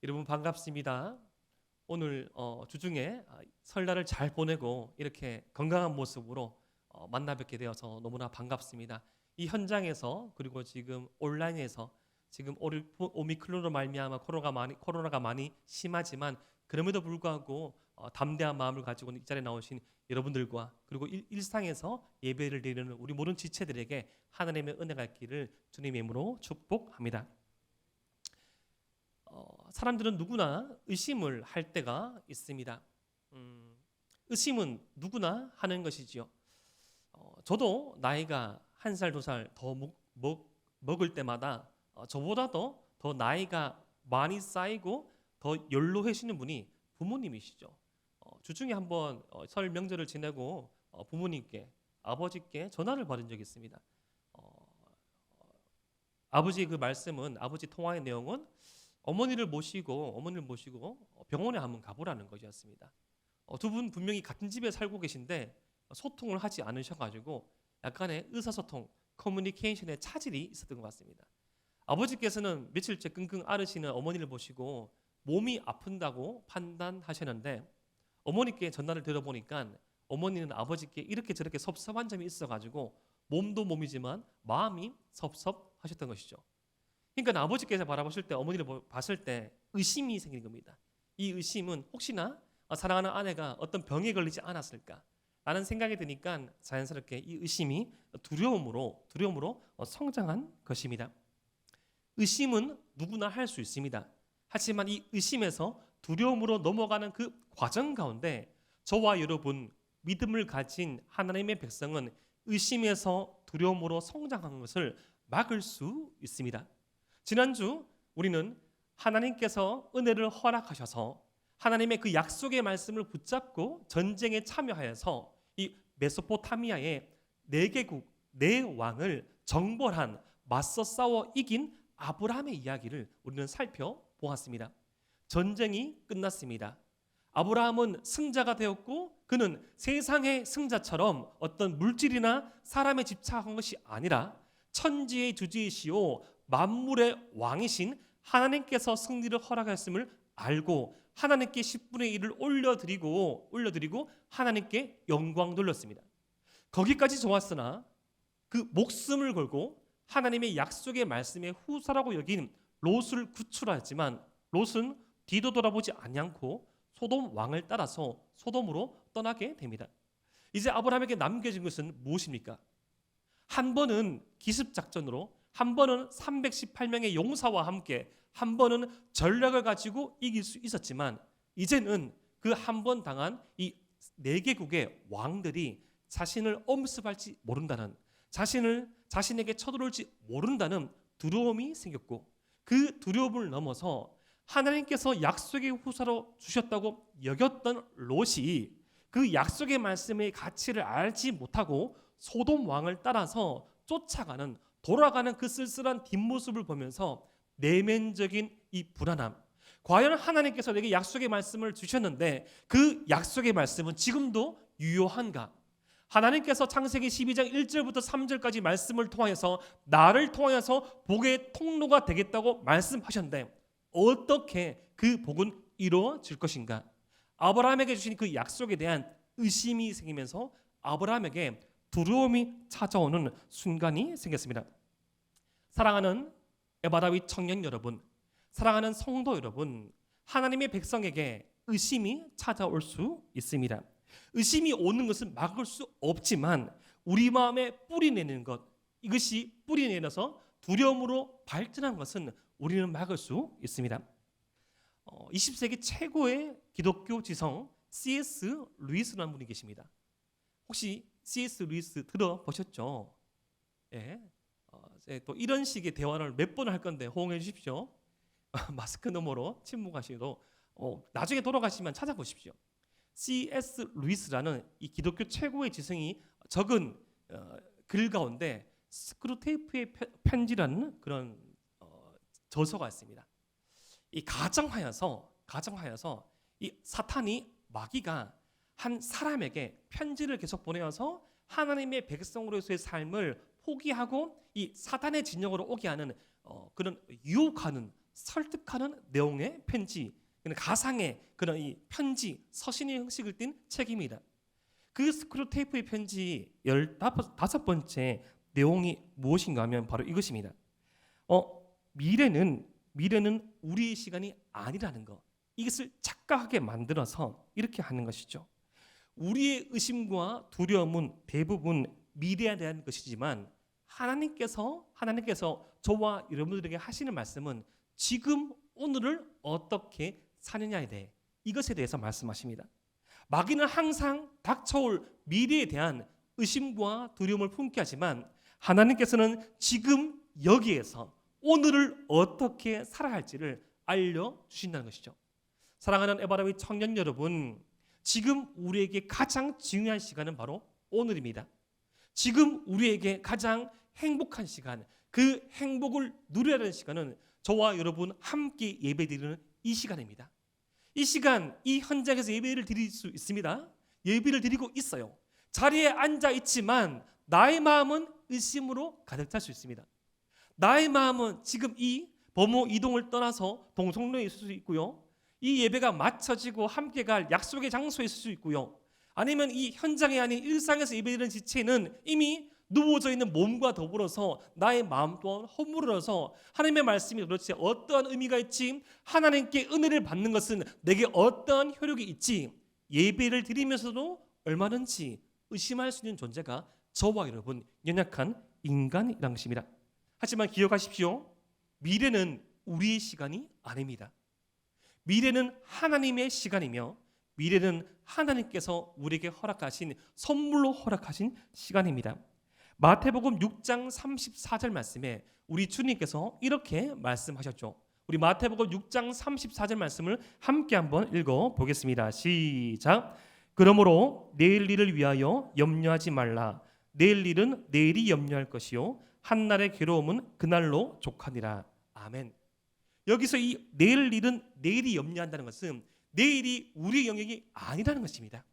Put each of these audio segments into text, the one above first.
여러분 반갑습니다. 오늘 주중에 설날을 잘 보내고 이렇게 건강한 모습으로 만나 뵙게 되어서 너무나 반갑습니다. 이 현장에서 그리고 지금 온라인에서 지금 오미크론으로 말미암아 코로나가 많이 심하지만 그럼에도 불구하고 담대한 마음을 가지고 이 자리에 나오신 여러분들과 그리고 일상에서 예배를 드리는 우리 모든 지체들에게 하나님의 은혜가 있기를 주님의 이름으로 축복합니다. 사람들은 누구나 의심을 할 때가 있습니다. 의심은 누구나 하는 것이지요. 저도 나이가 한 살, 두 살 더 먹을 때마다 저보다도 더 나이가 많이 쌓이고 더 연로해지는 분이 부모님이시죠. 주중에 한번 설 명절을 지내고 부모님께 아버지께 전화를 받은 적이 있습니다. 아버지 그 말씀은 아버지 통화의 내용은 어머니를 모시고 병원에 한번 가보라는 것이었습니다. 두 분 분명히 같은 집에 살고 계신데 소통을 하지 않으셔가지고 약간의 의사소통, 커뮤니케이션에 차질이 있었던 것 같습니다. 아버지께서는 며칠째 끙끙 앓으시는 어머니를 보시고 몸이 아픈다고 판단하셨는데 어머니께 전화를 들어보니까 어머니는 아버지께 이렇게 저렇게 섭섭한 점이 있어가지고 몸도 몸이지만 마음이 섭섭하셨던 것이죠. 그러니까 아버지께서 바라보실 때 어머니를 봤을 때 의심이 생긴 겁니다. 이 의심은 혹시나 사랑하는 아내가 어떤 병에 걸리지 않았을까 라는 생각이 드니까 자연스럽게 이 의심이 두려움으로 성장한 것입니다. 의심은 누구나 할 수 있습니다. 하지만 이 의심에서 두려움으로 넘어가는 그 과정 가운데 저와 여러분 믿음을 가진 하나님의 백성은 의심에서 두려움으로 성장하는 것을 막을 수 있습니다. 지난주 우리는 하나님께서 은혜를 허락하셔서 하나님의 그 약속의 말씀을 붙잡고 전쟁에 참여하여서 이 메소포타미아의 4개국 4왕을 정벌한 맞서 싸워 이긴 아브라함의 이야기를 우리는 살펴보았습니다. 전쟁이 끝났습니다. 아브라함은 승자가 되었고 그는 세상의 승자처럼 어떤 물질이나 사람에 집착한 것이 아니라 천지의 주지이시오 만물의 왕이신 하나님께서 승리를 허락하셨음을 알고 하나님께 10분의 1을 올려드리고 하나님께 영광 돌렸습니다. 거기까지 좋았으나 그 목숨을 걸고 하나님의 약속의 말씀의 후사라고 여긴 롯을 구출하였지만 롯은 뒤도 돌아보지 않고 소돔 왕을 따라서 소돔으로 떠나게 됩니다. 이제 아브라함에게 남겨진 것은 무엇입니까? 한 번은 기습작전으로, 한 번은 318명의 용사와 함께, 한 번은 전략을 가지고 이길 수 있었지만 이제는 그 한 번 당한 이 4개국의 왕들이 자신을 엄습할지 모른다는, 자신에게 쳐들어올지 모른다는 두려움이 생겼고 그 두려움을 넘어서 하나님께서 약속의 후사로 주셨다고 여겼던 롯이 그 약속의 말씀의 가치를 알지 못하고 소돔 왕을 따라서 쫓아가는, 돌아가는 그 쓸쓸한 뒷모습을 보면서 내면적인 이 불안함, 과연 하나님께서 내게 약속의 말씀을 주셨는데 그 약속의 말씀은 지금도 유효한가? 하나님께서 창세기 12장 1절부터 3절까지 말씀을 통하여서 나를 통하여서 복의 통로가 되겠다고 말씀하셨는데 어떻게 그 복은 이루어질 것인가? 아브라함에게 주신 그 약속에 대한 의심이 생기면서 아브라함에게 두려움이 찾아오는 순간이 생겼습니다. 사랑하는 에바다윗 청년 여러분, 사랑하는 성도 여러분, 하나님의 백성에게 의심이 찾아올 수 있습니다. 의심이 오는 것은 막을 수 없지만 우리 마음에 뿌리내는 것, 이것이 뿌리내려서 두려움으로 발전한 것은 우리는 막을 수 있습니다. 20세기 최고의 기독교 지성 C.S. 루이스라는 분이 계십니다. 혹시 C.S. 루이스 들어보셨죠? 예. 또 이런 식의 대화를 몇 번을 할 건데 호응해 주십시오. 마스크 너머로 침묵하시도 나중에 돌아가시면 찾아보십시오. C.S. 루이스라는 이 기독교 최고의 지성이 적은 글 가운데 스크루테이프의 편지라는 그런 저서가 있습니다. 이 가정하여서 이 사탄이 마귀가 한 사람에게 편지를 계속 보내어서 하나님의 백성으로서의 삶을 포기하고 이 사탄의 진영으로 오게 하는 그런 유혹하는 설득하는 내용의 편지, 가상의 그런 이 편지, 서신의 형식을 띤 책입니다. 그 스크루테이프의 편지 15번째 내용이 무엇인가 하면 바로 이것입니다. 미래는 우리의 시간이 아니라는 것, 이것을 착각하게 만들어서 이렇게 하는 것이죠. 우리의 의심과 두려움은 대부분 미래에 대한 것이지만 하나님께서 저와 여러분들에게 하시는 말씀은 지금 오늘을 어떻게 사느냐에 대해, 이것에 대해서 말씀하십니다. 마귀는 항상 닥쳐올 미래에 대한 의심과 두려움을 품게 하지만 하나님께서는 지금 여기에서 오늘을 어떻게 살아야 할지를 알려주신다는 것이죠. 사랑하는 에바라비 청년 여러분, 지금 우리에게 가장 중요한 시간은 바로 오늘입니다. 지금 우리에게 가장 행복한 시간, 그 행복을 누려야 하는 시간은 저와 여러분 함께 예배드리는 이 시간입니다. 이 시간, 이 현장에서 예배를 드릴 수 있습니다. 예배를 드리고 있어요. 자리에 앉아 있지만 나의 마음은 의심으로 가득 찰 수 있습니다. 나의 마음은 지금 이 범호 이동을 떠나서 동성로에 있을 수 있고요. 이 예배가 마쳐지고 함께 갈 약속의 장소에 있을 수 있고요. 아니면 이 현장이 아닌 일상에서 예배드리는 지체는 이미 누워져 있는 몸과 더불어서 나의 마음 또한 허물어서 하나님의 말씀이 도대체 어떠한 의미가 있지, 하나님께 은혜를 받는 것은 내게 어떠한 효력이 있지, 예배를 드리면서도 얼마든지 의심할 수 있는 존재가 저와 여러분 연약한 인간이라는 것입니다. 하지만 기억하십시오. 미래는 우리의 시간이 아닙니다. 미래는 하나님의 시간이며 미래는 하나님께서 우리에게 허락하신, 선물로 허락하신 시간입니다. 마태복음 6장 34절 말씀에 우리 주님께서 이렇게 말씀하셨죠. 우리 마태복음 6장 34절 말씀을 함께 한번 읽어보겠습니다. 시작. 그러므로 내일 일을 위하여 염려하지 말라. 내일 일은 내일이 염려할 것이요 한날의 괴로움은 그날로 족하니라. 아멘. 여기서 이 내일 일은 내일이 염려한다는 것은 내일이 우리의 영역이 아니라는 것입니다.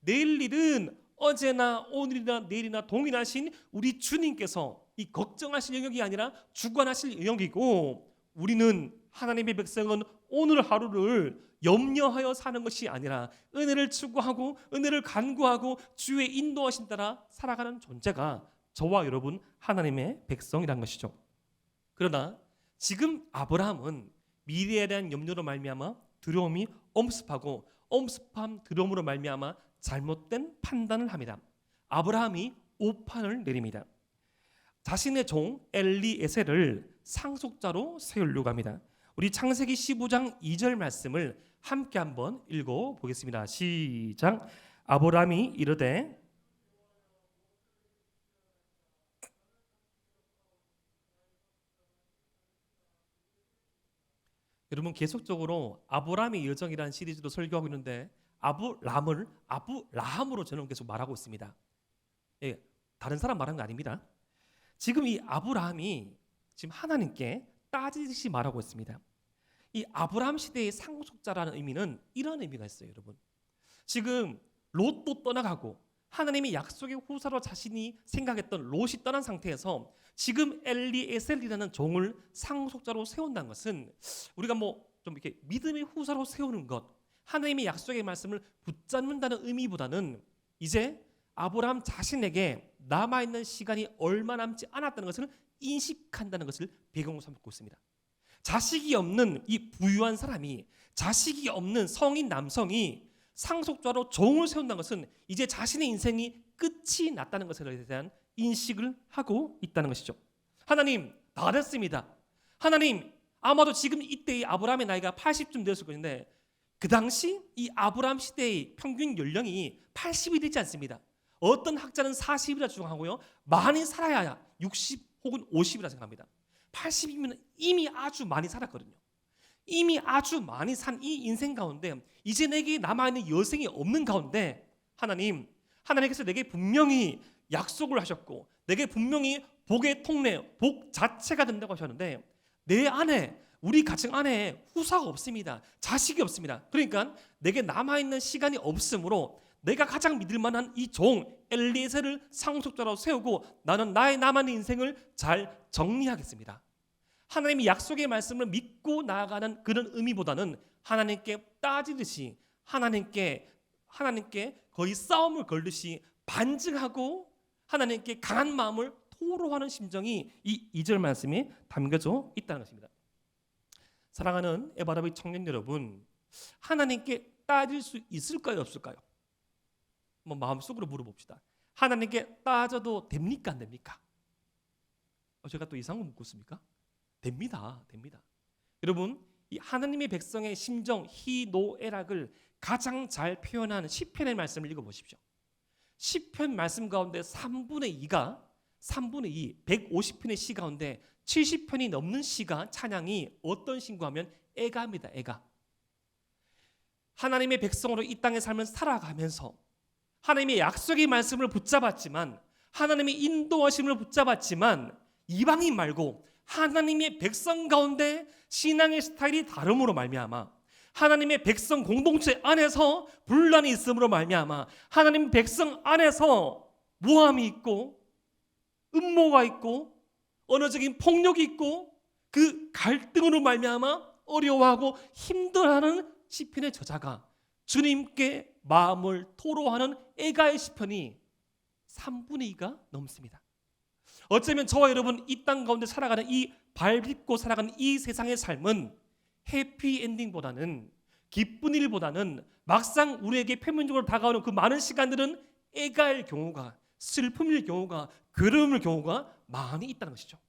내일 일은 어제나 오늘이나 내일이나 동일하신 우리 주님께서 이 걱정하실 영역이 아니라 주관하실 영역이고, 우리는 하나님의 백성은 오늘 하루를 염려하여 사는 것이 아니라 은혜를 추구하고 은혜를 간구하고 주의 인도하심 따라 살아가는 존재가 저와 여러분 하나님의 백성이란 것이죠. 그러나 지금 아브라함은 미래에 대한 염려로 말미암아 두려움이 엄습하고 엄습한 두려움으로 말미암아 잘못된 판단을 합니다. 아브라함이 오판을 내립니다. 자신의 종 엘리에셀을 상속자로 세우려고 합니다. 우리 창세기 15장 2절 말씀을 함께 한번 읽어보겠습니다. 시작. 아브라함이 이르되 여러분 계속적으로 아브라함의 여정이라는 시리즈로 설교하고 있는데 아브라함으로 저는 계속 말하고 있습니다. 예, 다른 사람 말하는 거 아닙니다. 지금 이 아브라함이 지금 하나님께 따지듯이 말하고 있습니다. 이 아브라함 시대의 상속자라는 의미는 이런 의미가 있어요, 여러분. 지금 롯도 떠나가고 하나님의 약속의 후사로 자신이 생각했던 롯이 떠난 상태에서 지금 엘리에셀이라는 종을 상속자로 세운다는 것은 우리가 좀 이렇게 믿음의 후사로 세우는 것, 하나님의 약속의 말씀을 붙잡는다는 의미보다는 이제 아브라함 자신에게 남아있는 시간이 얼마 남지 않았다는 것을 인식한다는 것을 배경으로 삼고 있습니다. 자식이 없는 이 부유한 사람이, 자식이 없는 성인 남성이 상속자로 종을 세운다는 것은 이제 자신의 인생이 끝이 났다는 것에 대한 인식을 하고 있다는 것이죠. 하나님, 다 됐습니다. 하나님, 아마도 지금 이때의 아브라함의 나이가 80쯤 되었을 것인데 그 당시 이 아브라함 시대의 평균 연령이 80이 되지 않습니다. 어떤 학자는 40이라 주장하고요, 많이 살아야 60 혹은 50이라 생각합니다. 80이면 이미 아주 많이 살았거든요. 이미 아주 많이 산 이 인생 가운데 이제 내게 남아있는 여생이 없는 가운데 하나님께서 내게 분명히 약속을 하셨고 내게 분명히 복의 통례, 복 자체가 된다고 하셨는데 내 안에, 우리 가정 안에 후사가 없습니다. 자식이 없습니다. 그러니까 내게 남아있는 시간이 없으므로 내가 가장 믿을 만한 이 종 엘리에셀을 상속자로 세우고 나는 나의 남아있는 인생을 잘 정리하겠습니다. 하나님의 약속의 말씀을 믿고 나아가는 그런 의미보다는 하나님께 따지듯이 하나님께 거의 싸움을 걸듯이 반증하고 하나님께 강한 마음을 토로하는 심정이 이 2절 말씀에 담겨져 있다는 것입니다. 사랑하는 에바라비 청년 여러분, 하나님께 따질 수 있을까요, 없을까요? 마음속으로 물어봅시다. 하나님께 따져도 됩니까, 안 됩니까? 제가 또 이상한 거 묻고 있습니까? 됩니다. 여러분, 이 하나님의 백성의 심정, 희노애락을 가장 잘 표현하는 시편의 말씀을 읽어보십시오. 시편 말씀 가운데 3분의 2, 150편의 시 가운데 70편이 넘는 시가, 찬양이 어떤 신고하면 애가입니다. 애가. 하나님의 백성으로 이 땅의 삶을 살아가면서 하나님의 약속의 말씀을 붙잡았지만, 하나님의 인도하심을 붙잡았지만 이방인 말고 하나님의 백성 가운데 신앙의 스타일이 다름으로 말미암아 하나님의 백성 공동체 안에서 분란이 있음으로 말미암아 하나님의 백성 안에서 모함이 있고 음모가 있고 언어적인 폭력이 있고 그 갈등으로 말미암아 어려워하고 힘들어하는 시편의 저자가 주님께 마음을 토로하는 애가의 시편이 3분의 2가 넘습니다. 어쩌면 저와 여러분 이 땅 가운데 살아가는 이 밟고 살아가는 이 세상의 삶은 해피엔딩보다는, 기쁜 일보다는 막상 우리에게 표면적으로 다가오는 그 많은 시간들은 애가일 경우가, 슬픔일 경우가, 괴로움일 경우가 많이 있다는 것이죠.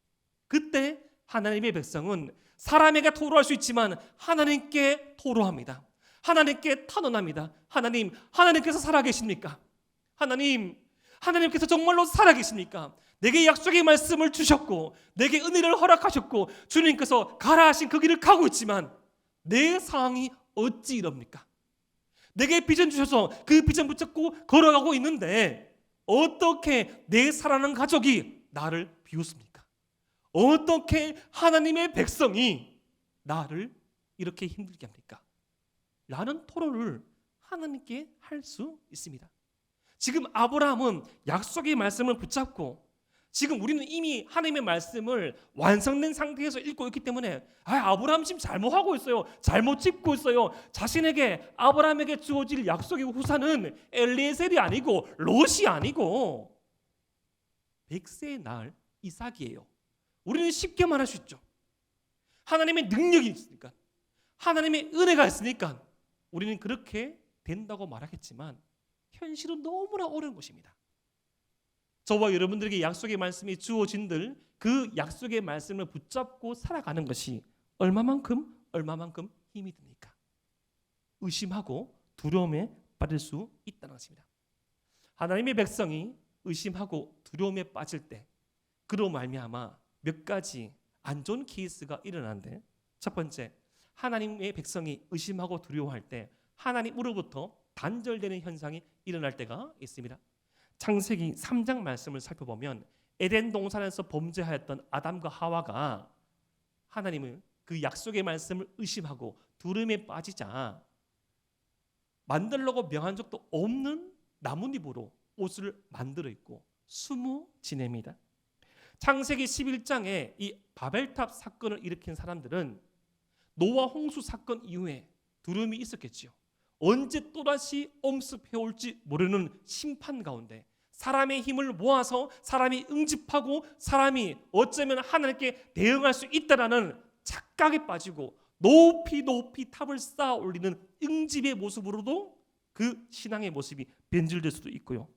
그때 하나님의 백성은 사람에게 토로할 수 있지만 하나님께 토로합니다. 하나님께 탄원합니다. 하나님께서 살아계십니까? 하나님께서 정말로 살아계십니까? 내게 약속의 말씀을 주셨고 내게 은혜를 허락하셨고 주님께서 가라 하신 그 길을 가고 있지만 내 상황이 어찌 이럽니까? 내게 비전 주셔서 그 비전 붙잡고 걸어가고 있는데 어떻게 내 사랑하는 가족이 나를 비웃습니까? 어떻게 하나님의 백성이 나를 이렇게 힘들게 합니까? 라는 토론을 하나님께 할 수 있습니다. 지금 아브라함은 약속의 말씀을 붙잡고 지금 우리는 이미 하나님의 말씀을 완성된 상태에서 읽고 있기 때문에 아브라함 지금 잘못하고 있어요. 잘못 짚고 있어요. 아브라함에게 주어질 약속의 후사는 엘리에셀이 아니고 롯이 아니고 100세의 날 이삭이에요. 우리는 쉽게 말할 수 있죠. 하나님의 능력이 있으니까, 하나님의 은혜가 있으니까 우리는 그렇게 된다고 말하겠지만 현실은 너무나 어려운 것입니다. 저와 여러분들에게 약속의 말씀이 주어진들 그 약속의 말씀을 붙잡고 살아가는 것이 얼마만큼 힘이 듭니까? 의심하고 두려움에 빠질 수 있다는 것입니다. 하나님의 백성이 의심하고 두려움에 빠질 때 그로 말미암아 몇 가지 안 좋은 케이스가 일어나는데, 첫 번째, 하나님의 백성이 의심하고 두려워할 때 하나님으로부터 단절되는 현상이 일어날 때가 있습니다. 창세기 3장 말씀을 살펴보면 에덴 동산에서 범죄하였던 아담과 하와가 하나님을 그 약속의 말씀을 의심하고 두려움에 빠지자 만들려고 명한 적도 없는 나뭇잎으로 옷을 만들어 입고 숨어 지냅니다. 창세기 11장에 이 바벨탑 사건을 일으킨 사람들은 노아 홍수 사건 이후에 두려움이 있었겠지요. 언제 또다시 엄습해올지 모르는 심판 가운데 사람의 힘을 모아서 사람이 응집하고 사람이 어쩌면 하나님께 대응할 수 있다라는 착각에 빠지고 높이 탑을 쌓아 올리는 응집의 모습으로도 그 신앙의 모습이 변질될 수도 있고요.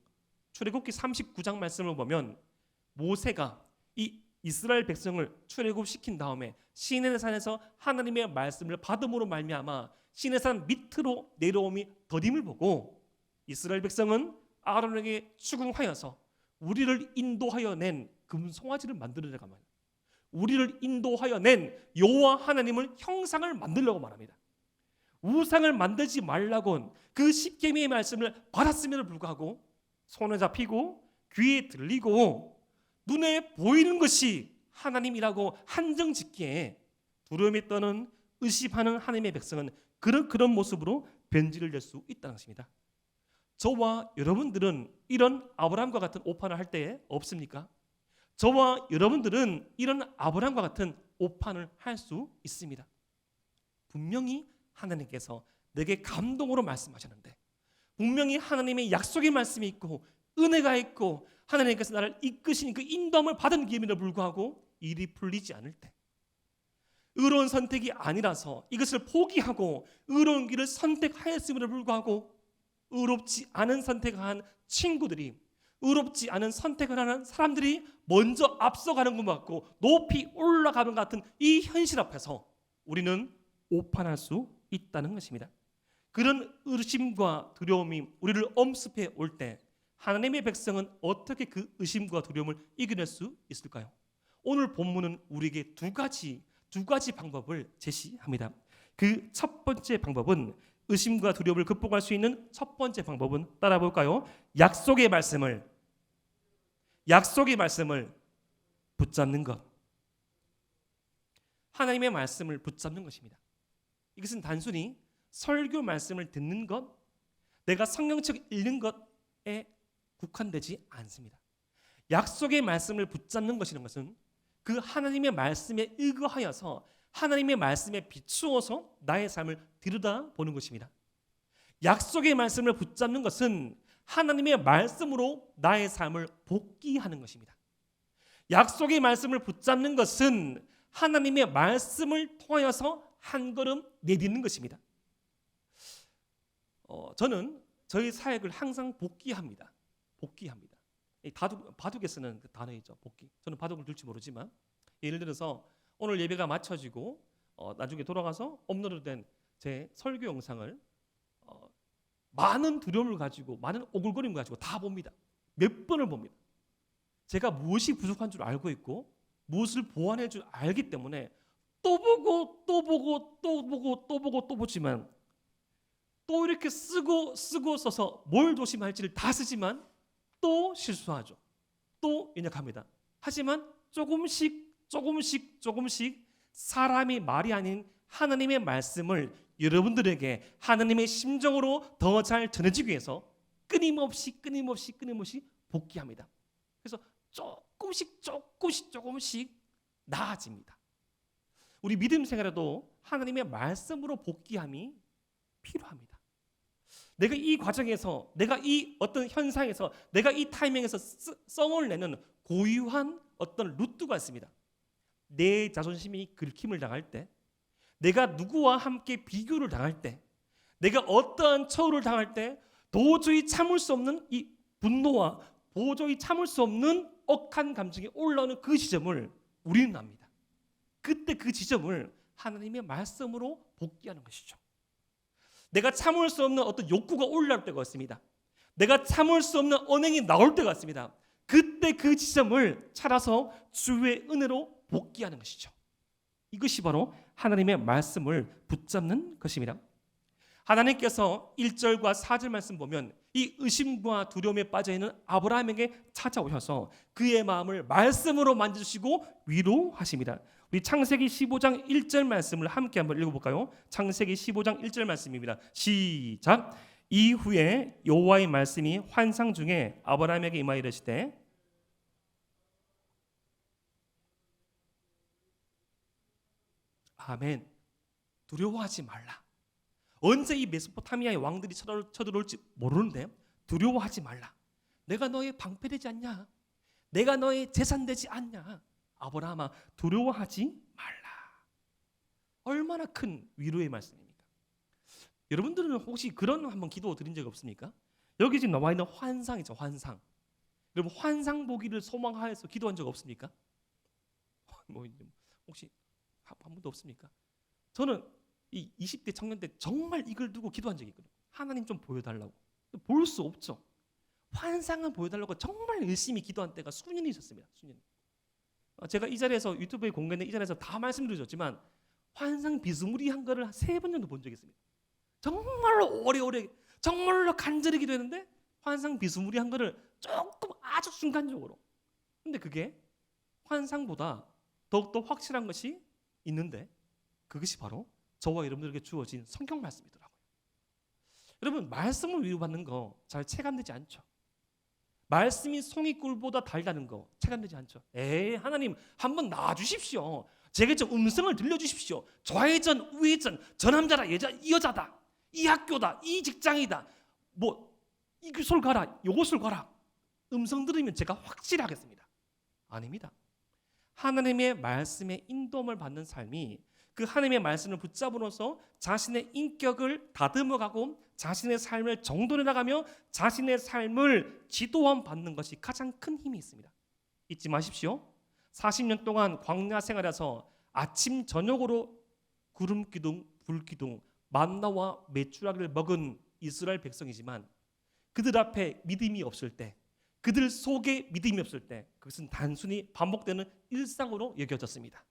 출애굽기 39장 말씀을 보면 모세가 이 이스라엘 백성을 출애굽시킨 다음에 시내산에서 하나님의 말씀을 받음으로 말미암아 시내산 밑으로 내려옴이 더딤을 보고 이스라엘 백성은 아론에게 추궁하여서 우리를 인도하여 낸 금송아지를 만들어내가 말합니다. 우리를 인도하여 낸 여호와 하나님을 형상을 만들려고 말합니다. 우상을 만들지 말라고 그 십계명의 말씀을 받았음에도 불구하고 손에 잡히고 귀에 들리고 눈에 보이는 것이 하나님이라고 한정 짓기에 두려움에 떠는 의심하는 하나님의 백성은 그런 모습으로 변질을 낼 수 있다는 것입니다. 저와 여러분들은 이런 아브라함과 같은 오판을 할 때 없습니까? 저와 여러분들은 이런 아브라함과 같은 오판을 할 수 있습니다. 분명히 하나님께서 내게 감동으로 말씀하셨는데, 분명히 하나님의 약속의 말씀이 있고 은혜가 있고 하나님께서 나를 이끄신 그 인도함을 받은 기임에도 불구하고 일이 풀리지 않을 때, 의로운 선택이 아니라서 이것을 포기하고 의로운 길을 선택하였음에도 불구하고 의롭지 않은 선택을 한 친구들이, 의롭지 않은 선택을 하는 사람들이 먼저 앞서가는 것 같고 높이 올라가는 것 같은 이 현실 앞에서 우리는 오판할 수 있다는 것입니다. 그런 의심과 두려움이 우리를 엄습해 올 때 하나님의 백성은 어떻게 그 의심과 두려움을 이겨낼 수 있을까요? 오늘 본문은 우리에게 두 가지 방법을 제시합니다. 그 첫 번째 방법은, 의심과 두려움을 극복할 수 있는 첫 번째 방법은 따라 볼까요? 약속의 말씀을 붙잡는 것. 하나님의 말씀을 붙잡는 것입니다. 이것은 단순히 설교 말씀을 듣는 것, 내가 성경책 읽는 것에 국한되지 않습니다. 약속의 말씀을 붙잡는 것이라는 것은 그 하나님의 말씀에 의거하여서 하나님의 말씀에 비추어서 나의 삶을 들여다보는 것입니다. 약속의 말씀을 붙잡는 것은 하나님의 말씀으로 나의 삶을 복기하는 것입니다. 약속의 말씀을 붙잡는 것은 하나님의 말씀을 통하여서 한 걸음 내딛는 것입니다. 저는 저희 사역을 항상 복기합니다. 이 바둑에 쓰는 그 단어이죠. 복기. 저는 바둑을 둘지 모르지만, 예를 들어서 오늘 예배가 마쳐지고 나중에 돌아가서 업로드된 제 설교 영상을 많은 두려움을 가지고, 많은 오글거림을 가지고 다 봅니다. 몇 번을 봅니다. 제가 무엇이 부족한 줄 알고 있고 무엇을 보완할 줄 알기 때문에 또 보지만, 또 이렇게 쓰고 써서 뭘 조심할지를 다 쓰지만 또 실수하죠. 또 연약합니다. 하지만 조금씩 사람이 말이 아닌 하나님의 말씀을 여러분들에게 하나님의 심정으로 더 잘 전해지기 위해서 끊임없이 복기합니다. 그래서 조금씩 나아집니다. 우리 믿음 생활에도 하나님의 말씀으로 복기함이 필요합니다. 내가 이 과정에서, 내가 이 어떤 현상에서, 내가 이 타이밍에서 썽을 내는 고유한 어떤 루트가 있습니다. 내 자존심이 긁힘을 당할 때, 내가 누구와 함께 비교를 당할 때, 내가 어떠한 처우를 당할 때 도저히 참을 수 없는 이 분노와 도저히 참을 수 없는 억한 감정이 올라오는 그 지점을 우리는 압니다. 그때 그 지점을 하나님의 말씀으로 복귀하는 것이죠. 내가 참을 수 없는 어떤 욕구가 올라올 때가 있습니다. 내가 참을 수 없는 언행이 나올 때가 있습니다. 그때 그 지점을 찾아서 주의 은혜로 복귀하는 것이죠. 이것이 바로 하나님의 말씀을 붙잡는 것입니다. 하나님께서 1절과 4절 말씀 보면 이 의심과 두려움에 빠져있는 아브라함에게 찾아오셔서 그의 마음을 말씀으로 만져주시고 위로하십니다. 우리 창세기 15장 1절 말씀을 함께 한번 읽어볼까요? 창세기 15장 1절 말씀입니다. 시작. 이후에 여호와의 말씀이 환상 중에 아브라함에게 임하여 이르시되, 아멘. 두려워하지 말라. 언제 이 메소포타미아의 왕들이 쳐들어올지 모르는데 두려워하지 말라. 내가 너의 방패되지 않냐? 내가 너의 재산 되지 않냐? 아브라함아, 두려워하지 말라. 얼마나 큰 위로의 말씀입니까? 여러분들은 혹시 그런 한번 기도 드린 적 없습니까? 여기 지금 나와 있는 환상이죠, 환상. 여러분 환상 보기를 소망하여서 기도한 적 없습니까? 혹시 한 번도 없습니까? 저는 이 20대 청년 때 정말 이걸 두고 기도한 적이 있거든요. 하나님 좀 보여달라고. 볼 수 없죠. 환상은 보여달라고 정말 열심히 기도한 때가 수년이 있었습니다. 수년. 제가 이 자리에서 유튜브에 공개된 이 자리에서 다 말씀드렸지만 환상 비스무리한 거를 3번 정도 본 적이 있습니다. 정말로 오래오래 정말로 간절히 기도했는데 환상 비스무리한 거를 조금 아주 순간적으로. 근데 그게 환상보다 더욱더 확실한 것이 있는데 그것이 바로 저와 여러분들에게 주어진 성경 말씀이더라고요. 여러분 말씀을 위로받는 거 잘 체감되지 않죠? 말씀이 송이꿀보다 달다는 거 체감되지 않죠? 에이 하나님 한번 놔주십시오. 제게 좀 음성을 들려주십시오. 좌회전, 우회전, 저 남자다, 이 여자다, 이 학교다, 이 직장이다, 뭐 이 교소를 가라, 요것을 가라. 음성 들으면 제가 확실히 하겠습니다. 아닙니다. 하나님의 말씀에 인도함을 받는 삶이 그 하나님의 말씀을 붙잡으로써 자신의 인격을 다듬어가고 자신의 삶을 정돈해 나가며 자신의 삶을 지도함 받는 것이 가장 큰 힘이 있습니다. 잊지 마십시오. 40년 동안 광야 생활에서 아침 저녁으로 구름 기둥, 불 기둥, 만나와 메추라기를 먹은 이스라엘 백성이지만 그들 앞에 믿음이 없을 때, 그들 속에 믿음이 없을 때 그것은 단순히 반복되는 일상으로 여겨졌습니다.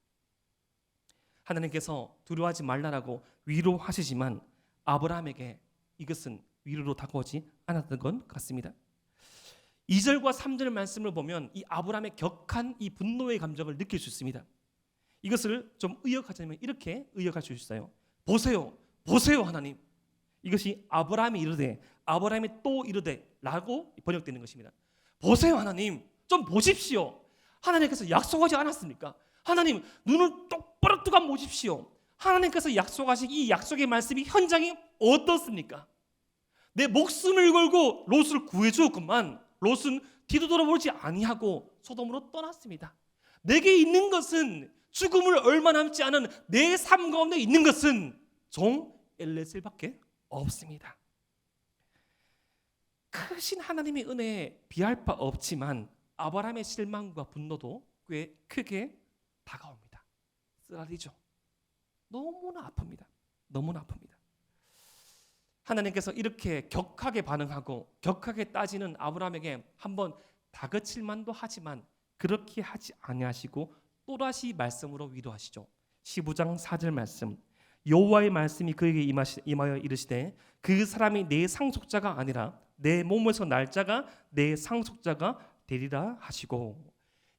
하나님께서 두려워하지 말라라고 위로하시지만 아브라함에게 이것은 위로로 다가오지 않았던 것 같습니다. 2절과 3절 말씀을 보면 이 아브라함의 격한 이 분노의 감정을 느낄 수 있습니다. 이것을 좀 의역하자면 이렇게 의역할 수 있어요. 보세요, 보세요 하나님. 이것이 아브라함이 이르되 아브라함이 또 이르되 라고 번역되는 것입니다. 보세요 하나님, 좀 보십시오. 하나님께서 약속하지 않았습니까? 하나님 눈을 똑바로 뜨고 보십시오. 하나님께서 약속하신 이 약속의 말씀이 현장이 어떻습니까? 내 목숨을 걸고 롯을 구해주었건만 롯은 뒤도 돌아보지 아니하고 소돔으로 떠났습니다. 내게 있는 것은 죽음을 얼마 남지 않은 내 삶 가운데 있는 것은 종 엘레셀밖에 없습니다. 크신 하나님의 은혜에 비할 바 없지만 아브라함의 실망과 분노도 꽤 크게 다가옵니다. 쓰라리죠. 너무나 아픕니다. 너무나 아픕니다. 하나님께서 이렇게 격하게 반응하고 격하게 따지는 아브라함에게 한번 다그칠 만도 하지만 그렇게 하지 아니하시고 또다시 말씀으로 위로하시죠. 15장 4절 말씀. 여호와의 말씀이 그에게 임하여 이르시되 그 사람이 내 상속자가 아니라 내 몸에서 날 자가 내 상속자가 되리라 하시고,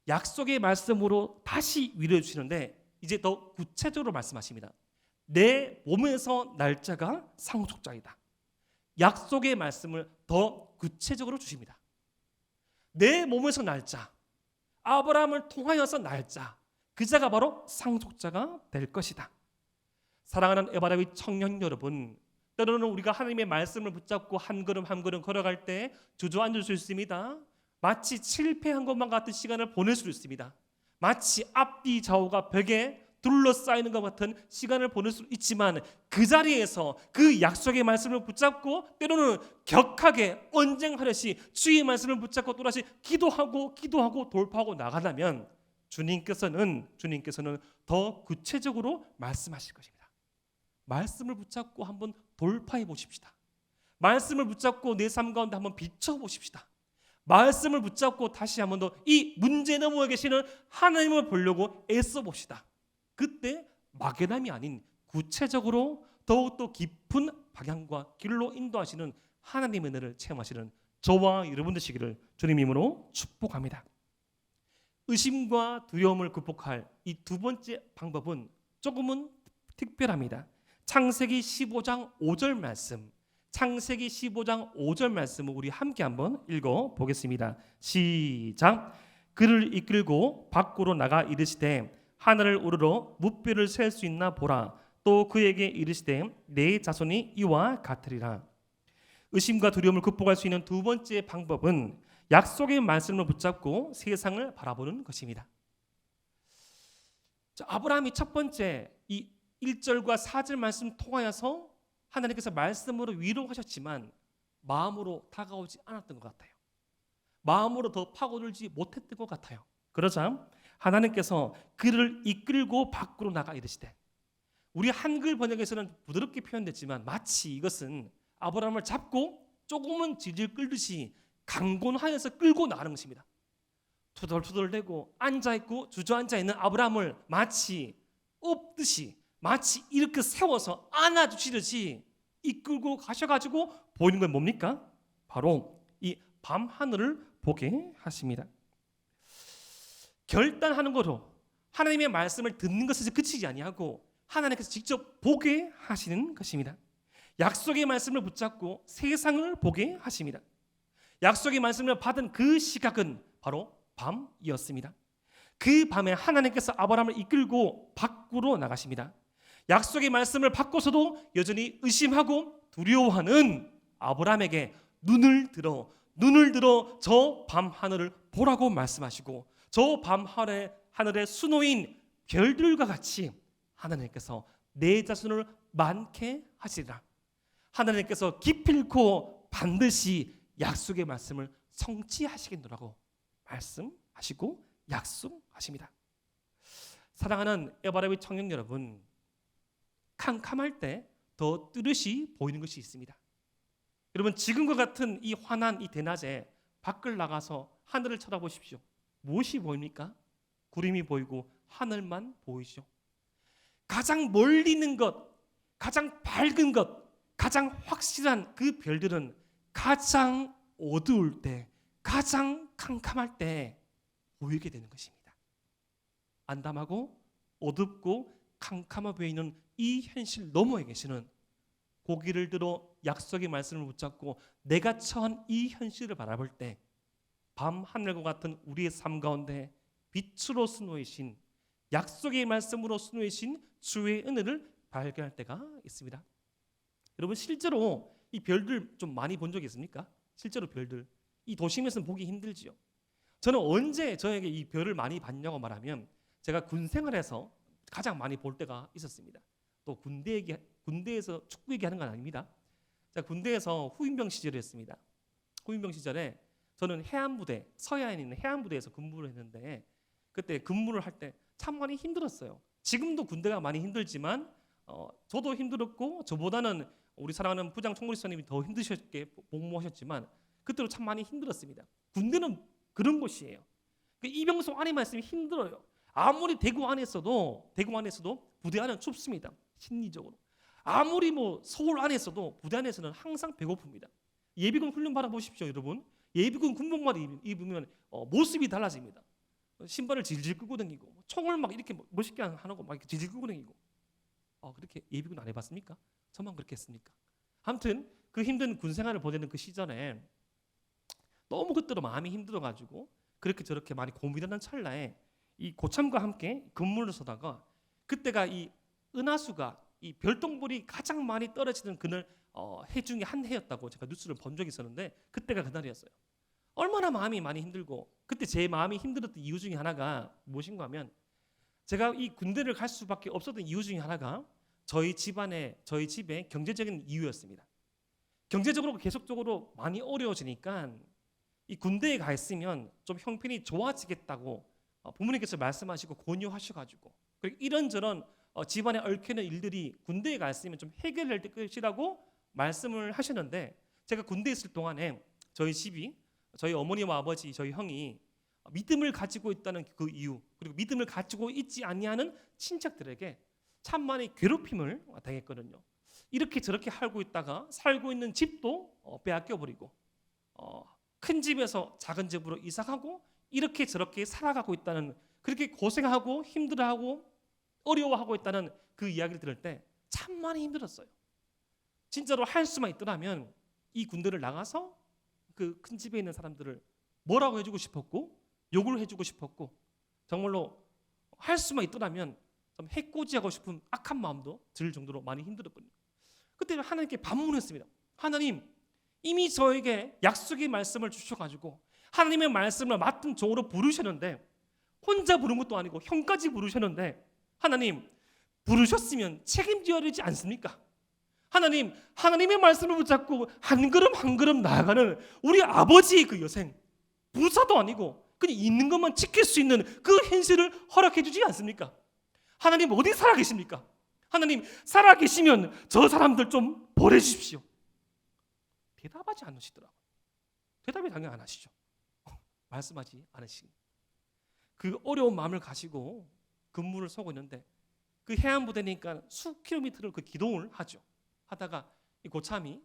약속의 말씀으로 다시 위로해 주시는데 이제 더 구체적으로 말씀하십니다. 내 몸에서 날 자가 상속자이다. 약속의 말씀을 더 구체적으로 주십니다. 내 몸에서 날 자, 아브라함을 통하여서 날 자, 그 자가 바로 상속자가 될 것이다. 사랑하는 에바라비 청년 여러분, 때로는 우리가 하나님의 말씀을 붙잡고 한 걸음 한 걸음 걸어갈 때 주저앉을 수 있습니다. 마치 실패한 것만 같은 시간을 보낼 수 있습니다. 마치 앞뒤 좌우가 벽에 둘러싸이는 것 같은 시간을 보낼 수 있지만 그 자리에서 그 약속의 말씀을 붙잡고 때로는 격하게 언쟁하듯이 주의 말씀을 붙잡고 또다시 기도하고 돌파하고 나가다면 주님께서는 더 구체적으로 말씀하실 것입니다. 말씀을 붙잡고 한번 돌파해 보십시다. 말씀을 붙잡고 내 삶 가운데 한번 비춰 보십시다. 말씀을 붙잡고 다시 한번 더 이 문제 너머에 계시는 하나님을 보려고 애써 봅시다. 그때 막연함이 아닌 구체적으로 더욱더 깊은 방향과 길로 인도하시는 하나님의 은혜를 체험하시는 저와 여러분 되시기를 주님 이름으로 축복합니다. 의심과 두려움을 극복할 이 두 번째 방법은 조금은 특별합니다. 창세기 15장 5절 말씀, 창세기 15장 5절 말씀을 우리 함께 한번 읽어보겠습니다. 시작. 그를 이끌고 밖으로 나가 이르시되 하늘을 우러러 무뼈를 셀 수 있나 보라. 또 그에게 이르시되 내 자손이 이와 같으리라. 의심과 두려움을 극복할 수 있는 두 번째 방법은 약속의 말씀을 붙잡고 세상을 바라보는 것입니다. 아브라함이 첫 번째 이 1절과 4절 말씀 통하여서 하나님께서 말씀으로 위로하셨지만 마음으로 다가오지 않았던 것 같아요. 마음으로 더 파고들지 못했던 것 같아요. 그러자 하나님께서 그를 이끌고 밖으로 나가 이르시되, 우리 한글 번역에서는 부드럽게 표현됐지만 마치 이것은 아브라함을 잡고 조금은 질질 끌듯이 강권하여서 끌고 나가는 것입니다. 투덜투덜대고 앉아있고 주저앉아있는 아브라함을 마치 업듯이 마치 이렇게 세워서 안아주시듯이 이끌고 가셔가지고 보이는 건 뭡니까? 바로 이 밤하늘을 보게 하십니다. 결단하는 거로 하나님의 말씀을 듣는 것에서 그치지 아니하고 하나님께서 직접 보게 하시는 것입니다. 약속의 말씀을 붙잡고 세상을 보게 하십니다. 약속의 말씀을 받은 그 시각은 바로 밤이었습니다. 그 밤에 하나님께서 아브라함을 이끌고 밖으로 나가십니다. 약속의 말씀을 받고서도 여전히 의심하고 두려워하는 아브라함에게 눈을 들어 저 밤 하늘을 보라고 말씀하시고 저 밤 하늘의 수놓인 별들과 같이 하나님께서 내 자손을 많게 하시리라. 하나님께서 기필코 반드시 약속의 말씀을 성취하시겠노라고 말씀하시고 약속하십니다. 사랑하는 에바라비 청년 여러분, 캄캄할 때 더 뚜렷이 보이는 것이 있습니다. 여러분, 지금과 같은 이 환한 이 대낮에 밖을 나가서 하늘을 쳐다보십시오. 무엇이 보입니까? 구름이 보이고 하늘만 보이죠. 가장 멀리 있는 것, 가장 밝은 것, 가장 확실한 그 별들은 가장 어두울 때, 가장 캄캄할 때 보이게 되는 것입니다. 암담하고 어둡고 캄캄해 보이는 이 현실 너머에 계시는, 고개를 들어 약속의 말씀을 붙잡고 내가 처한 이 현실을 바라볼 때 밤 하늘과 같은 우리의 삶 가운데 빛으로 수놓이신, 약속의 말씀으로 수놓이신 주의 은혜를 발견할 때가 있습니다. 여러분, 실제로 이 별들 좀 많이 본 적이 있습니까? 실제로 별들, 이 도심에서는 보기 힘들지요. 저는 언제 저에게 이 별을 많이 봤냐고 말하면 제가 군 생활에서 가장 많이 볼 때가 있었습니다. 또 군대에서 축구 얘기하는 건 아닙니다. 제가 군대에서 후임병 시절이었습니다. 후임병 시절에 저는 해안부대, 서해안에 있는 해안부대에서 근무를 했는데 그때 근무를 할 때 참 많이 힘들었어요. 지금도 군대가 많이 힘들지만 저도 힘들었고 저보다는 우리 사랑하는 부장 총무리사님이 더 힘드셨게 복무하셨지만 그때도 참 많이 힘들었습니다. 군대는 그런 곳이에요. 이병소 안에만 있으면 힘들어요. 아무리 대구 안에서도 부대 안은 춥습니다. 심리적으로. 아무리 서울 안에서도 부대 안에서는 항상 배고픕니다. 예비군 훈련 받아보십시오, 여러분. 예비군 군복만 입으면 모습이 달라집니다. 신발을 질질 끄고 다니고 총을 막 이렇게 멋있게 하고 막 이렇게 질질 끄고 다니고. 그렇게 예비군 안 해봤습니까? 저만 그렇게 했습니까? 아무튼 그 힘든 군 생활을 보내는 그 시절에 너무 그때로 마음이 힘들어가지고 그렇게 저렇게 많이 고민하는 찰나에 이 고참과 함께 근무를 서다가 그때가 이 은하수가 이 별똥별이 가장 많이 떨어지는 그날 해 중에 한 해였다고 제가 뉴스를 본 적이 있었는데 그때가 그날이었어요. 얼마나 마음이 많이 힘들고 그때 제 마음이 힘들었던 이유 중에 하나가 무엇인가 하면 제가 이 군대를 갈 수밖에 없었던 이유 중에 하나가 저희 집에 경제적인 이유였습니다. 경제적으로 계속적으로 많이 어려워지니까 이 군대에 가 있으면 좀 형편이 좋아지겠다고 부모님께서 말씀하시고 권유하셔가지고 그리고 이런저런 집안에 얽혀있는 일들이 군대에 가 있으면 좀 해결될 것이라고 말씀을 하셨는데 제가 군대에 있을 동안에 저희 집이 저희 어머니와 아버지, 저희 형이 믿음을 가지고 있다는 그 이유 그리고 믿음을 가지고 있지 아니하는 친척들에게 참 많이 괴롭힘을 당했거든요. 이렇게 저렇게 살고 있다가 살고 있는 집도 빼앗겨버리고 큰 집에서 작은 집으로 이사가고 이렇게 저렇게 살아가고 있다는, 그렇게 고생하고 힘들어하고 어려워하고 있다는 그 이야기를 들을 때 참 많이 힘들었어요. 진짜로 할 수만 있더라면 이 군대를 나가서 그 큰 집에 있는 사람들을 뭐라고 해주고 싶었고 욕을 해주고 싶었고 정말로 할 수만 있더라면 좀 해코지하고 싶은 악한 마음도 들 정도로 많이 힘들었거든요. 그때 하나님께 반문했습니다. 하나님, 이미 저에게 약속의 말씀을 주셔가지고 하나님의 말씀을 맡은 종으로 부르셨는데 혼자 부른 것도 아니고 형까지 부르셨는데 하나님, 부르셨으면 책임져야 되지 않습니까? 하나님, 하나님의 말씀을 붙잡고 한 걸음 한 걸음 나아가는 우리 아버지의 그 여생, 부사도 아니고 그냥 있는 것만 지킬 수 있는 그 현실을 허락해 주지 않습니까? 하나님 어디 살아계십니까? 하나님 살아계시면 저 사람들 좀 보내주십시오. 대답하지 않으시더라고요. 대답이 당연히 안 하시죠. 말씀하지 않으시고 그 어려운 마음을 가지고 근무를 서고 있는데 그 해안부대니까 수 킬로미터를 그 기동을 하다가 이 고참이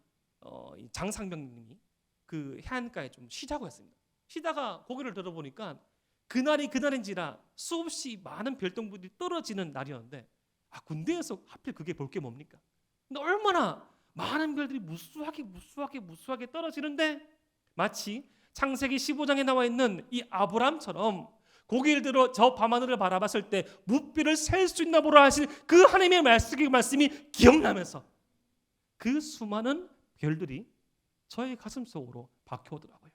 이 장상병님이 그 해안가에 좀 쉬자고 했습니다. 쉬다가 고개를 들어보니까 그날이 그날인지라 수없이 많은 별똥별이 떨어지는 날이었는데 군대에서 하필 그게 볼 게 뭡니까? 근데 얼마나 많은 별들이 무수하게 떨어지는데 마치 창세기 15장에 나와 있는 이 아브람처럼 고개를 들어 저 밤하늘을 바라봤을 때 무뼈를 셀 수 있나 보라 하신 그 하나님의 말씀이 기억나면서 그 수많은 별들이 저의 가슴 속으로 박혀오더라고요.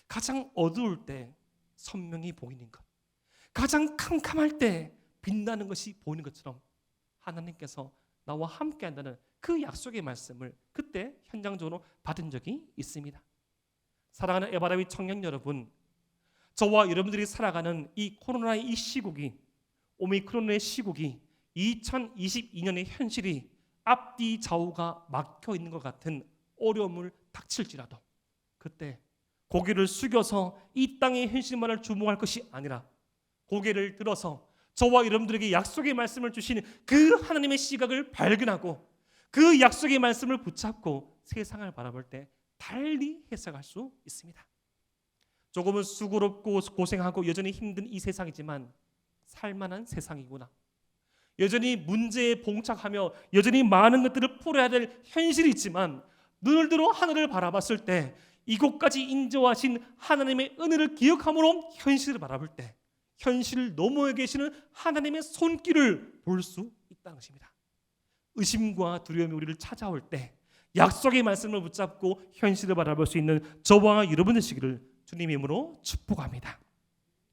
가장 어두울 때 선명히 보이는 것, 가장 캄캄할 때 빛나는 것이 보이는 것처럼 하나님께서 나와 함께 한다는 그 약속의 말씀을 그때 현장적으로 받은 적이 있습니다. 사랑하는 에바라비 청년 여러분, 저와 여러분들이 살아가는 이 코로나의 이 시국이, 오미크론의 시국이 2022년의 현실이 앞뒤 좌우가 막혀 있는 것 같은 어려움을 닥칠지라도 그때 고개를 숙여서 이 땅의 현실만을 주목할 것이 아니라 고개를 들어서 저와 여러분들에게 약속의 말씀을 주시는 그 하나님의 시각을 발견하고 그 약속의 말씀을 붙잡고 세상을 바라볼 때 달리 해석할 수 있습니다. 조금은 수고롭고 고생하고 여전히 힘든 이 세상이지만 살만한 세상이구나. 여전히 문제에 봉착하며 여전히 많은 것들을 풀어야 될 현실이 있지만 눈을 들어 하늘을 바라봤을 때 이곳까지 인도하신 하나님의 은혜를 기억함으로 현실을 바라볼 때 현실을 너머에 계시는 하나님의 손길을 볼 수 있다는 것입니다. 의심과 두려움이 우리를 찾아올 때 약속의 말씀을 붙잡고 현실을 바라볼 수 있는 저와 여러분 되시기를 주님의 이름으로 축복합니다.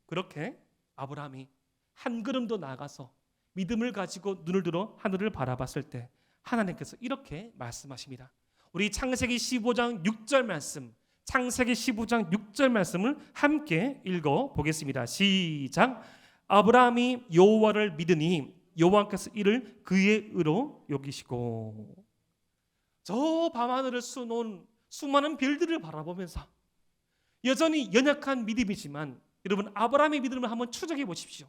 그렇게 아브라함이 한 걸음 더 나아가서 믿음을 가지고 눈을 들어 하늘을 바라봤을 때 하나님께서 이렇게 말씀하십니다. 우리 창세기 15장 6절 말씀, 창세기 15장 6절 말씀을 함께 읽어 보겠습니다. 시작. 아브라함이 여호와를 믿으니 여호와께서 이를 그의 의로 여기시고. 저 밤하늘을 수놓은 수많은 별들을 바라보면서 여전히 연약한 믿음이지만 여러분 아브라함의 믿음을 한번 추적해 보십시오.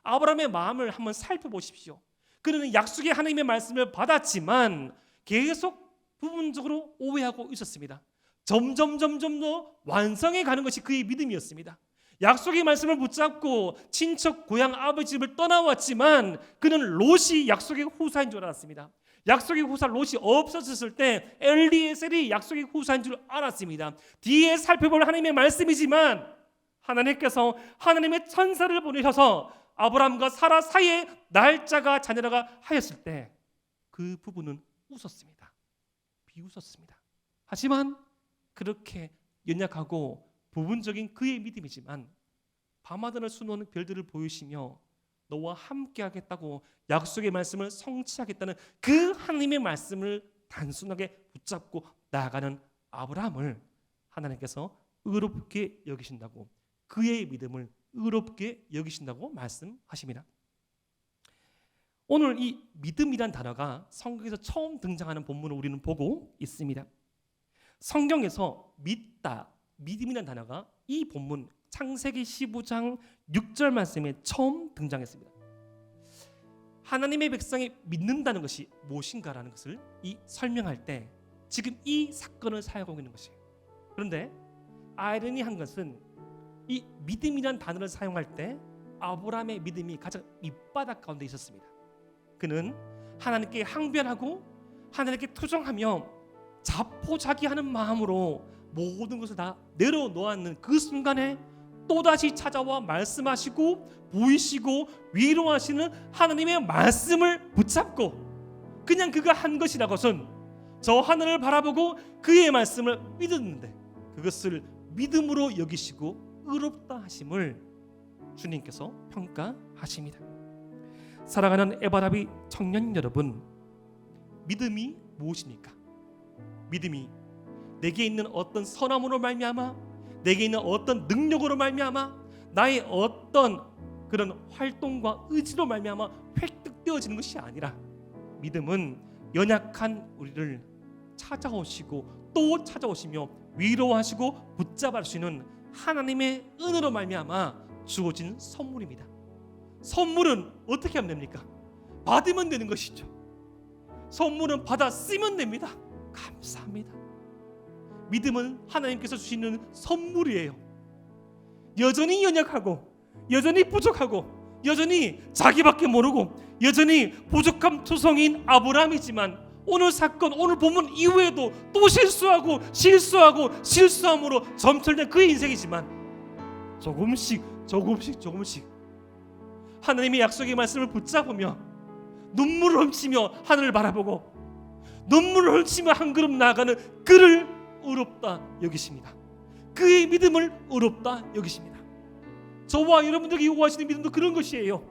아브라함의 마음을 한번 살펴보십시오. 그는 약속의 하나님의 말씀을 받았지만 계속 부분적으로 오해하고 있었습니다. 점점 더 완성해 가는 것이 그의 믿음이었습니다. 약속의 말씀을 붙잡고 친척 고향 아버지 집을 떠나왔지만 그는 롯이 약속의 후사인 줄 알았습니다. 약속의 후사 롯이 없어졌을 때 엘리에셀이 약속의 후사인 줄 알았습니다. 뒤에 살펴볼 하나님의 말씀이지만 하나님께서 하나님의 천사를 보내셔서 아브라함과 사라 사이에 날짜가 자녀라가 하였을 때 그 부부는 웃었습니다. 비웃었습니다. 하지만 그렇게 연약하고 부분적인 그의 믿음이지만 밤하늘을 수놓는 별들을 보이시며 너와 함께 하겠다고 약속의 말씀을 성취하겠다는 그 하나님의 말씀을 단순하게 붙잡고 나아가는 아브라함을 하나님께서 의롭게 여기신다고, 그의 믿음을 의롭게 여기신다고 말씀하십니다. 오늘 이 믿음이란 단어가 성경에서 처음 등장하는 본문을 우리는 보고 있습니다. 성경에서 믿다, 믿음이란 단어가 이 본문 창세기 15장 6절 말씀에 처음 등장했습니다. 하나님의 백성이 믿는다는 것이 무엇인가라는 것을 설명할 때 지금 이 사건을 사용하고 있는 것이에요. 그런데 아이러니한 것은 이 믿음이란 단어를 사용할 때 아브라함의 믿음이 가장 밑바닥 가운데 있었습니다. 그는 하나님께 항변하고 하나님께 투정하며 자포자기하는 마음으로 모든 것을 다 내려놓았는 그 순간에 또다시 찾아와 말씀하시고 보이시고 위로하시는 하나님의 말씀을 붙잡고 그냥 그가 한 것이라 것은 저 하늘을 바라보고 그의 말씀을 믿었는데 그것을 믿음으로 여기시고 의롭다 하심을 주님께서 평가하십니다. 사랑하는 에바라비 청년 여러분, 믿음이 무엇입니까? 믿음이 내게 있는 어떤 선함으로 말미암아, 내게 있는 어떤 능력으로 말미암아, 나의 어떤 그런 활동과 의지로 말미암아 획득되어지는 것이 아니라 믿음은 연약한 우리를 찾아오시고 또 찾아오시며 위로하시고 붙잡아 주시는 하나님의 은혜로 말미암아 주어진 선물입니다. 선물은 어떻게 하면 됩니까? 받으면 되는 것이죠. 선물은 받아 쓰면 됩니다. 감사합니다. 믿음은 하나님께서 주시는 선물이에요. 여전히 연약하고 여전히 부족하고 여전히 자기밖에 모르고 여전히 부족함 투성인 아브라함이지만 오늘 사건, 오늘 본문 이후에도 또 실수함으로 점철된 그의 인생이지만 조금씩 조금씩 하나님의 약속의 말씀을 붙잡으며 눈물을 훔치며 하늘을 바라보고 눈물을 훔치며 한 걸음 나아가는 그를 의롭다 여기십니다. 그의 믿음을 의롭다 여기십니다. 저와 여러분들에게 요구하시는 믿음도 그런 것이에요.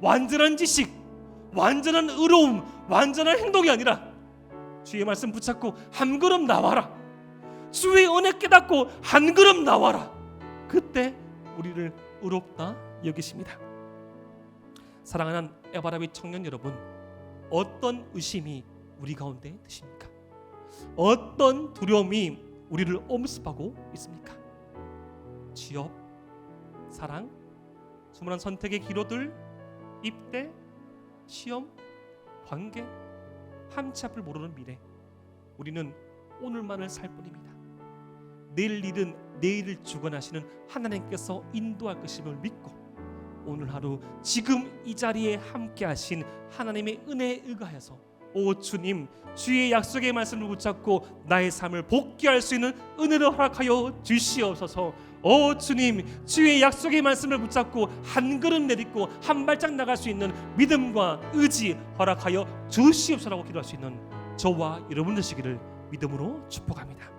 완전한 지식, 완전한 의로움, 완전한 행동이 아니라 주의 말씀 붙잡고 한 걸음 나와라. 주의 은혜 깨닫고 한 걸음 나와라. 그때 우리를 의롭다 여기십니다. 사랑하는 에바라비 청년 여러분, 어떤 의심이 우리 가운데 드십니까? 어떤 두려움이 우리를 엄습하고 있습니까? 취업, 사랑, 수많은 선택의 기로들, 입대, 시험, 관계, 한치 앞을 모르는 미래. 우리는 오늘만을 살 뿐입니다. 내일 일은 내일을 주관하시는 하나님께서 인도할 것임을 믿고 오늘 하루 지금 이 자리에 함께 하신 하나님의 은혜에 의하여서 오 주님, 주의 약속의 말씀을 붙잡고 나의 삶을 복귀할 수 있는 은혜를 허락하여 주시옵소서. 오 주님, 주의 약속의 말씀을 붙잡고 한 걸음 내딛고 한 발짝 나갈 수 있는 믿음과 의지 허락하여 주시옵소서라고 기도할 수 있는 저와 여러분 되시기를 믿음으로 축복합니다.